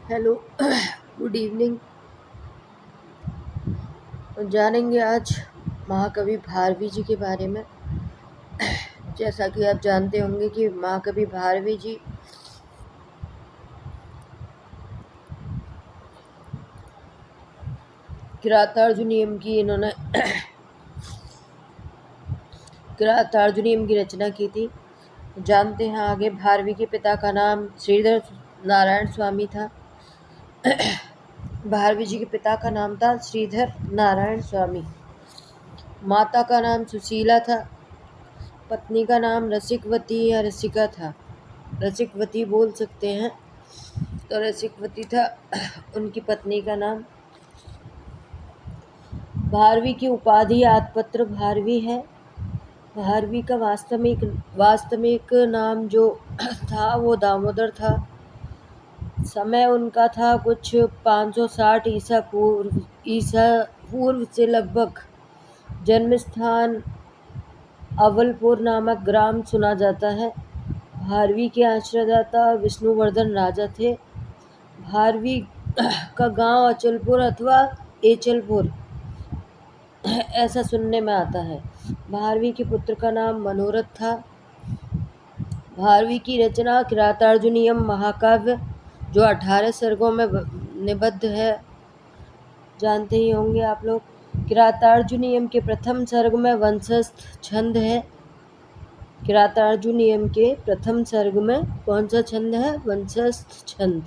Hello. Good evening. जानेंगे आज महाकवि भारवी जी के बारे में। जैसा कि आप जानते होंगे कि महाकवि भारवी जी किरातार्जुनीयम की इन्होंने किरातार्जुनीयम की रचना की थी। जानते हैं आगे। भारवी के पिता का नाम श्रीधर नारायण स्वामी था। भारवी जी के पिता का नाम था श्रीधर नारायण स्वामी। माता का नाम सुशीला था। पत्नी का नाम रसिकवती या रसिका था। रसिकवती बोल सकते हैं। तो रसिकवती था उनकी पत्नी का नाम। भारवी की उपाधि आदपत्र भारवी है। भारवी का वास्तविक नाम जो था वो दामोदर था। समय उनका था कुछ 560 ईसा पूर्व से लगभग। जन्म स्थान अवलपुर नामक ग्राम सुना जाता है। भारवी के आश्रयदाता विष्णुवर्धन राजा थे। भारवी का गांव अचलपुर अथवा एचलपुर ऐसा सुनने में आता है। भारवी के पुत्र का नाम मनोरथ था। भारवी की रचना किरातार्जुनीयम महाकाव्य जो 18 सर्गों में निबद्ध है, जानते ही होंगे आप लोग। किरातार्जुनीयम के प्रथम सर्ग में वंशस्थ छंद है। किरातार्जुनीयम के प्रथम सर्ग में कौन सा छंद है? वंशस्थ छंद।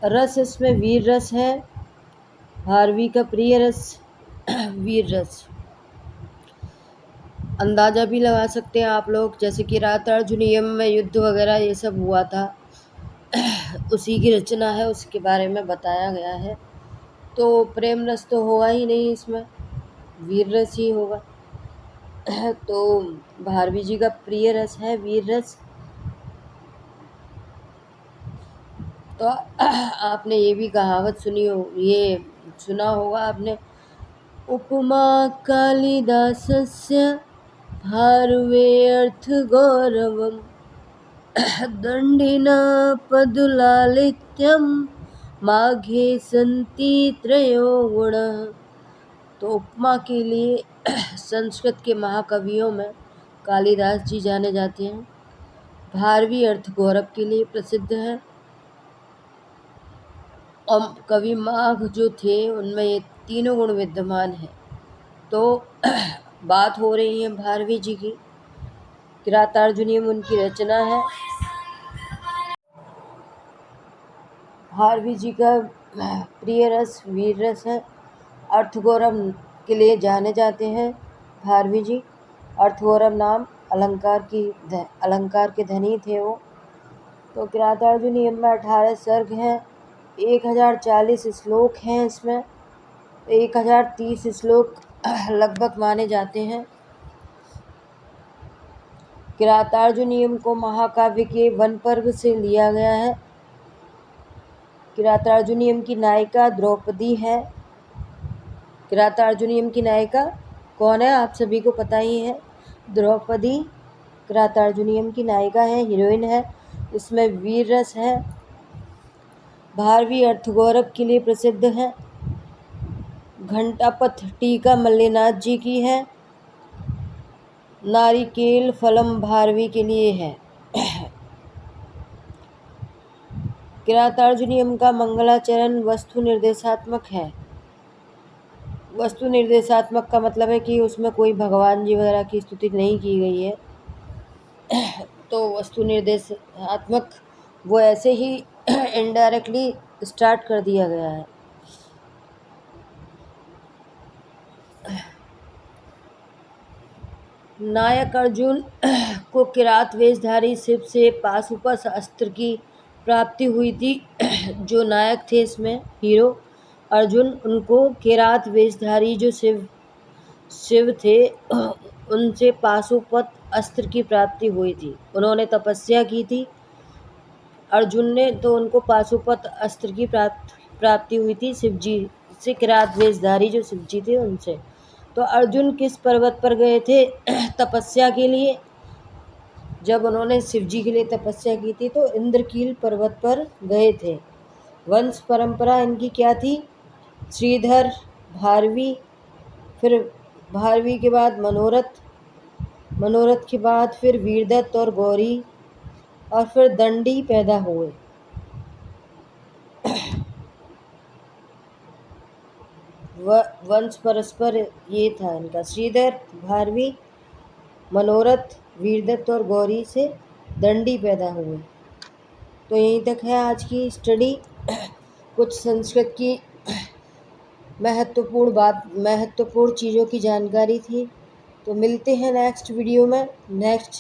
रस इसमें वीर रस है। भारवी का प्रिय रस वीर रस। अंदाजा भी लगा सकते हैं आप लोग, जैसे कि किरातार्जुनीयम में युद्ध वगैरह ये सब हुआ था, उसी की रचना है, उसके बारे में बताया गया है। तो प्रेम रस तो होगा ही नहीं इसमें, वीर रस ही होगा। तो भारवी जी का प्रिय रस है वीर रस। तो आपने ये भी कहावत सुना होगा आपने, उपमा कालिदासस्य भारवे अर्थ गौरवम दंडिना पदुलालित्यम माघे संति त्रयो गुणः। तो उपमा के लिए संस्कृत के महाकवियों में कालिदास जी जाने जाते हैं। भारवी अर्थ गौरव के लिए प्रसिद्ध है। और कवि माघ जो थे उनमें ये तीनों गुण विद्यमान हैं। तो बात हो रही है भारवी जी की। किरातार्जुनीयम उनकी रचना है। भारवी जी का प्रिय रस वीर रस है। अर्थगौरव के लिए जाने जाते हैं भारवी जी। अर्थगौरव नाम अलंकार के धनी थे वो। तो किरातार्जुनीयम में 18 सर्ग हैं। 1040 श्लोक हैं इसमें। 1030 श्लोक लगभग माने जाते हैं। किरातार्जुनीयम को महाकाव्य के वन पर्व से लिया गया है। किरातार्जुनीयम की नायिका द्रौपदी है। किरातार्जुनीयम की नायिका कौन है? आप सभी को पता ही है, द्रौपदी किरातार्जुनीयम की नायिका है, हीरोइन है। इसमें वीर रस है। भारवी अर्थगौरव के लिए प्रसिद्ध है। घंटापथ टीका मल्लिनाथ जी की है। नारिकेल फलम भारवी के लिए है। किरातार्जुनीयम का मंगलाचरण वस्तु निर्देशात्मक है। वस्तु निर्देशात्मक का मतलब है कि उसमें कोई भगवान जी वगैरह की स्तुति नहीं की गई है। तो वस्तु निर्देशात्मक वो ऐसे ही इनडायरेक्टली स्टार्ट कर दिया गया है। नायक अर्जुन को किरात वेशधारी शिव से पाशुपत अस्त्र की प्राप्ति हुई थी। जो नायक थे इसमें हीरो अर्जुन, उनको किरात वेशधारी जो शिव थे उनसे पाशुपत अस्त्र की प्राप्ति हुई थी। उन्होंने तपस्या की थी अर्जुन ने, तो उनको पाशुपत अस्त्र की प्राप्ति हुई थी शिव जी से, किरात वेशधारी जो शिव जी थे उनसे। तो अर्जुन किस पर्वत पर गए थे तपस्या के लिए? जब उन्होंने शिव जी के लिए तपस्या की थी तो इंद्रकील पर्वत पर गए थे। वंश परंपरा इनकी क्या थी? श्रीधर, भारवी, फिर भारवी के बाद मनोरथ, मनोरथ के बाद फिर वीरदत्त और गौरी, और फिर दंडी पैदा हुए। वंश परस्पर ये था इनका, श्रीधर, भारवी, मनोरथ, वीरदत्त और गौरी से दंडी पैदा हुए। तो यहीं तक है आज की स्टडी। कुछ संस्कृत की महत्वपूर्ण चीज़ों की जानकारी थी। तो मिलते हैं नेक्स्ट वीडियो में, नेक्स्ट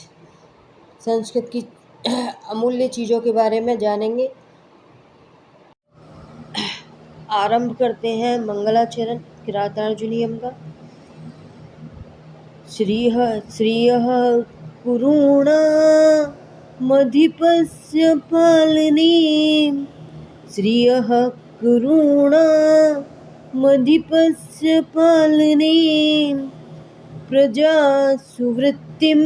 संस्कृत की अमूल्य चीज़ों के बारे में जानेंगे। आरंभ करते हैं मंगलाचरण किरातार्जुनीयम का। श्रियः कुरूणामधिपस्य पालनीं, श्रियः कुरूणामधिपस्य पालनीं, प्रजासुवृत्तिं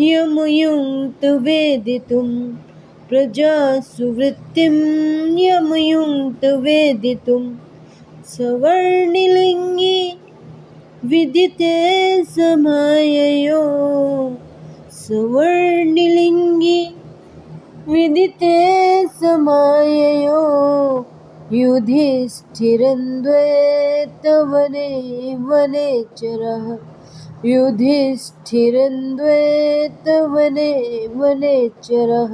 यमयुङ्क्त वेदितुं, प्रजासुवृत्तिं यमयुङ्क्त वेदितुं, सवर्णिलिङ्गी विदिते समाययो, सवर्णिलिङ्गी विदिते समाययो, युधिष्ठिरन्द्वैतवने वनेचरः, युधिष्ठिरन्द्वैतवने वनेचरः।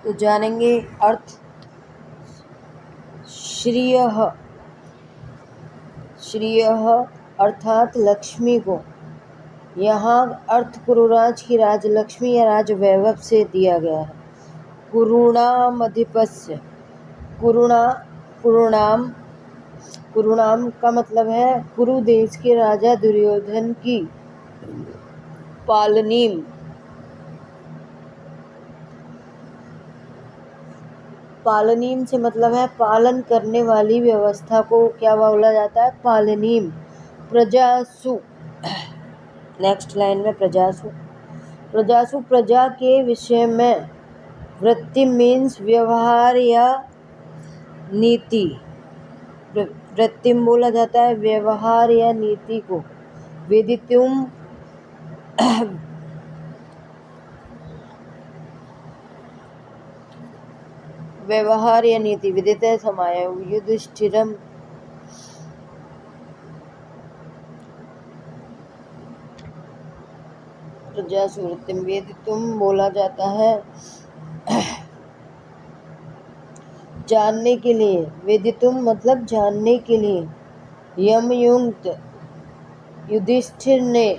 तो जानेंगे अर्थ। श्रियः अर्थात लक्ष्मी को। यहाँ अर्थ कुरुराज की राजलक्ष्मी या राजवैभव से दिया गया है। कुरूणामधिपस्य, कुरुणाम का मतलब है कुरु देश के राजा दुर्योधन की पालनीम, पालनीम से मतलब है पालन करने वाली व्यवस्था को क्या बोला जाता है? पालनीम। प्रजासु, नेक्स्ट लाइन में प्रजासु, प्रजासु प्रजा के विषय में, वृत्ति मीन्स व्यवहार या नीति, वृत्तिम बोला जाता है व्यवहार या नीति को, वेदितुम व्यवहार या नीति, विदिते समाय, युधिष्ठिरम प्रजासुवृत्तिम, वेदितुम बोला जाता है जानने के लिए, वेदितुम मतलब जानने के लिए। यमयुक्त, युधिष्ठिर ने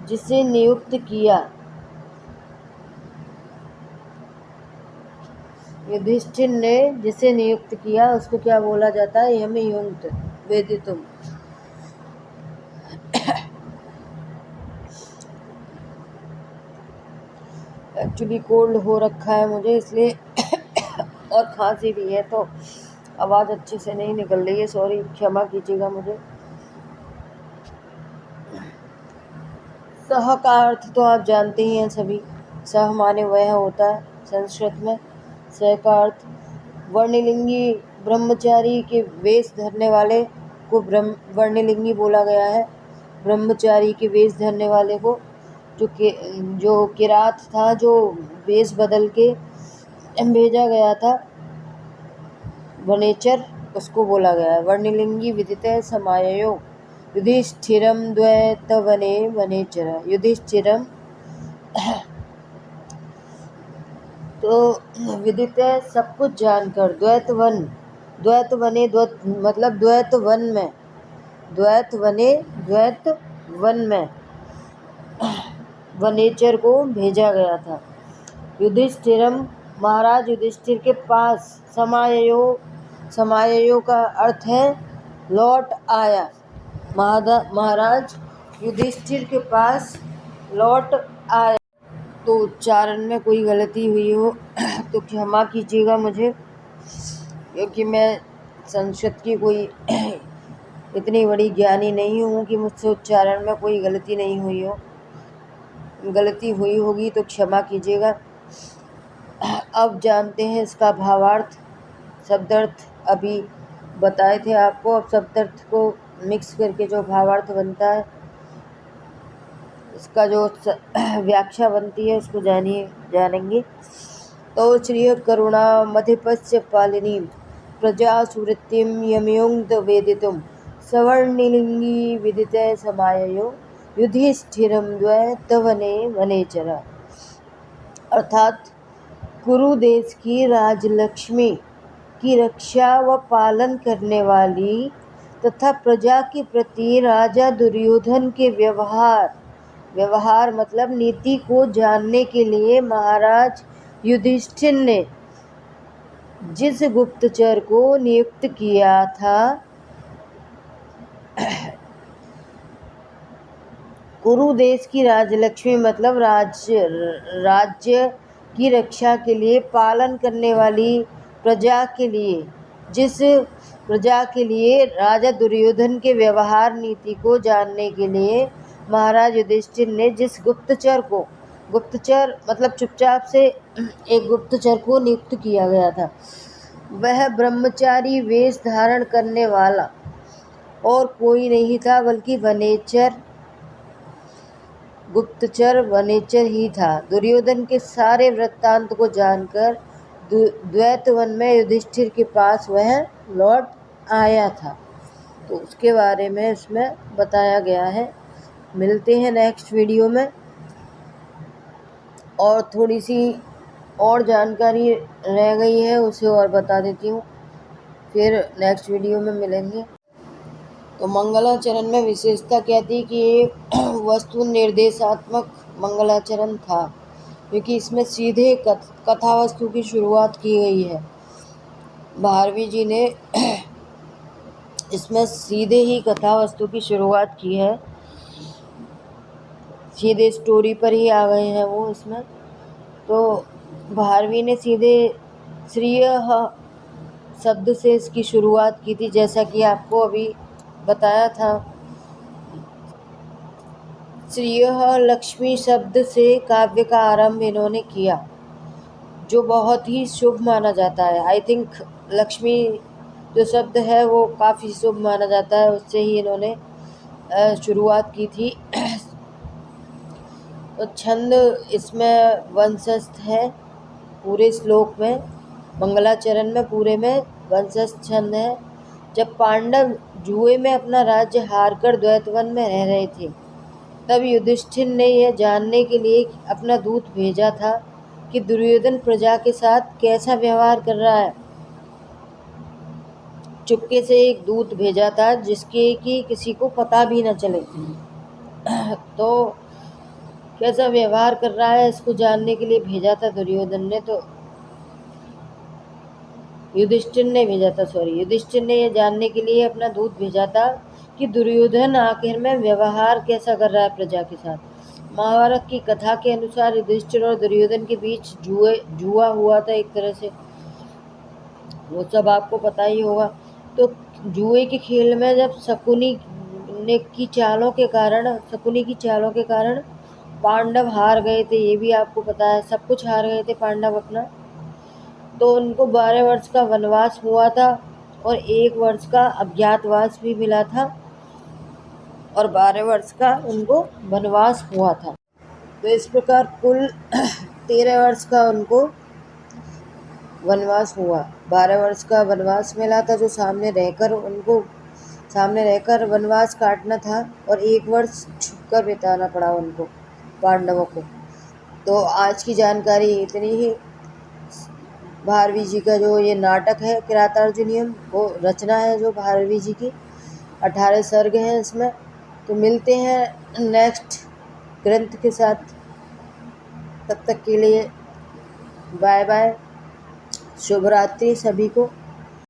जिसे नियुक्त किया, युधिष्ठिर ने जिसे नियुक्त किया उसको क्या बोला जाता है? यमयुक्त, वेदितुम। एक्चुअली कोल्ड हो रखा है मुझे, इसलिए और खांसी भी है तो आवाज़ अच्छे से नहीं निकल रही है, सॉरी, क्षमा कीजिएगा मुझे। सह का अर्थ तो आप जानते ही हैं सभी, सह माने वह होता है संस्कृत में। सह का अर्थ वर्णलिंगी ब्रह्मचारी के वेश धरने वाले को वर्णलिंगी बोला गया है। ब्रह्मचारी के वेश धरने वाले को, जो किरात था, जो वेश बदल के भेजा गया था, वनेचर, उसको बोला गया है। वर्णलिंगी विदिते समाययो, युधिष्ठिरम द्वैतवने वनेचर, युधिष्ठिरम तो विदिते सब कुछ जानकर, द्वैतवन, द्वैतवने, मतलब द्वैतवन में, द्वैतवने द्वैतवन में वनेचर को भेजा गया था। युधिष्ठिरम महाराज युधिष्ठिर के पास, समाययो का अर्थ है लौट आया, महाराज युधिष्ठिर के पास लौट आया। तो उच्चारण में कोई गलती हुई हो तो क्षमा कीजिएगा मुझे, क्योंकि मैं संस्कृत की कोई इतनी बड़ी ज्ञानी नहीं हूँ कि मुझसे उच्चारण में कोई गलती नहीं हुई हो। गलती हुई होगी तो क्षमा कीजिएगा। अब जानते हैं इसका भावार्थ। शब्दार्थ अभी बताए थे आपको, अब शब्दार्थ को मिक्स करके जो भावार्थ बनता है, इसका जो व्याख्या बनती है उसको जानेंगे। तो श्रिय करुणा मध्यपस्य पालिनी प्रजा सुवृत्तिम यमयुक्त वेदितुम सवर्णिलिंगी विदिते समाययो युधिष्ठिरम द्वैतवने वनेचर। अर्थात कुरु देश की राजलक्ष्मी की रक्षा व पालन करने वाली तथा प्रजा के प्रति राजा दुर्योधन के व्यवहार मतलब नीति को जानने के लिए महाराज युधिष्ठिर ने जिस गुप्तचर को नियुक्त किया था, कुरु देश की राजलक्ष्मी मतलब राज्य की रक्षा के लिए, पालन करने वाली प्रजा के लिए, जिस प्रजा के लिए राजा दुर्योधन के व्यवहार नीति को जानने के लिए महाराज युधिष्ठिर ने जिस गुप्तचर मतलब चुपचाप से एक गुप्तचर को नियुक्त किया गया था, वह ब्रह्मचारी वेश धारण करने वाला और कोई नहीं था बल्कि गुप्तचर वनेचर ही था। दुर्योधन के सारे वृत्तांत को जानकर द्वैतवन में युधिष्ठिर के पास वह लौट आया था, तो उसके बारे में इसमें बताया गया है। मिलते हैं नेक्स्ट वीडियो में, और थोड़ी सी और जानकारी रह गई है उसे और बता देती हूँ, फिर नेक्स्ट वीडियो में मिलेंगे। तो मंगलाचरण में विशेषता क्या थी कि ये वस्तु निर्देशात्मक मंगलाचरण था, क्योंकि इसमें सीधे कथा वस्तु की शुरुआत की गई है। भारवी जी ने इसमें सीधे ही कथा वस्तु की शुरुआत की है, सीधे स्टोरी पर ही आ गए हैं वो इसमें। तो भारवी ने सीधे श्रिय शब्द से इसकी शुरुआत की थी, जैसा कि आपको अभी बताया था। श्रिय लक्ष्मी शब्द से काव्य का आरंभ इन्होंने किया, जो बहुत ही शुभ माना जाता है। आई थिंक लक्ष्मी जो शब्द है वो काफ़ी शुभ माना जाता है, उससे ही इन्होंने शुरुआत की थी। तो छंद इसमें वंशस्थ है, पूरे श्लोक में मंगलाचरण में पूरे में वंशस्थ छंद है। जब पांडव जुए में अपना राज्य हारकर द्वैतवन में रह रहे थे, तब युधिष्ठिर ने यह जानने के लिए अपना दूत भेजा था कि दुर्योधन प्रजा के साथ कैसा व्यवहार कर रहा है। चुपके से एक दूत भेजा था जिसके कि किसी को पता भी न चले, तो कैसा व्यवहार कर रहा है इसको जानने के लिए भेजा था दुर्योधन ने। तो युधिष्ठिर ने यह जानने के लिए अपना दूत भेजा था कि दुर्योधन आखिर में व्यवहार कैसा कर रहा है प्रजा के साथ। महाभारत की कथा के अनुसार युधिष्ठिर और दुर्योधन के बीच जुआ हुआ था एक तरह से, वो सब आपको पता ही होगा। तो जुए के खेल में जब शकुनी की चालों के कारण पांडव हार गए थे, ये भी आपको पता है, सब कुछ हार गए थे पांडव अपना। तो उनको 12 वर्ष का वनवास हुआ था और 1 वर्ष का अज्ञातवास भी मिला था, और 12 वर्ष का उनको वनवास हुआ था। तो इस प्रकार कुल 13 वर्ष का उनको वनवास हुआ। 12 वर्ष का वनवास मिला था, जो सामने रहकर वनवास काटना था, और 1 वर्ष छुपकर बिताना पड़ा उनको, पांडवों को। तो आज की जानकारी इतनी ही। भारवी जी का जो ये नाटक है किरातार्जुनीयम, वो रचना है जो भारवी जी की, 18 सर्ग हैं इसमें। तो मिलते हैं नेक्स्ट ग्रंथ के साथ, तब तक के लिए बाय बाय, शुभ रात्रि सभी को।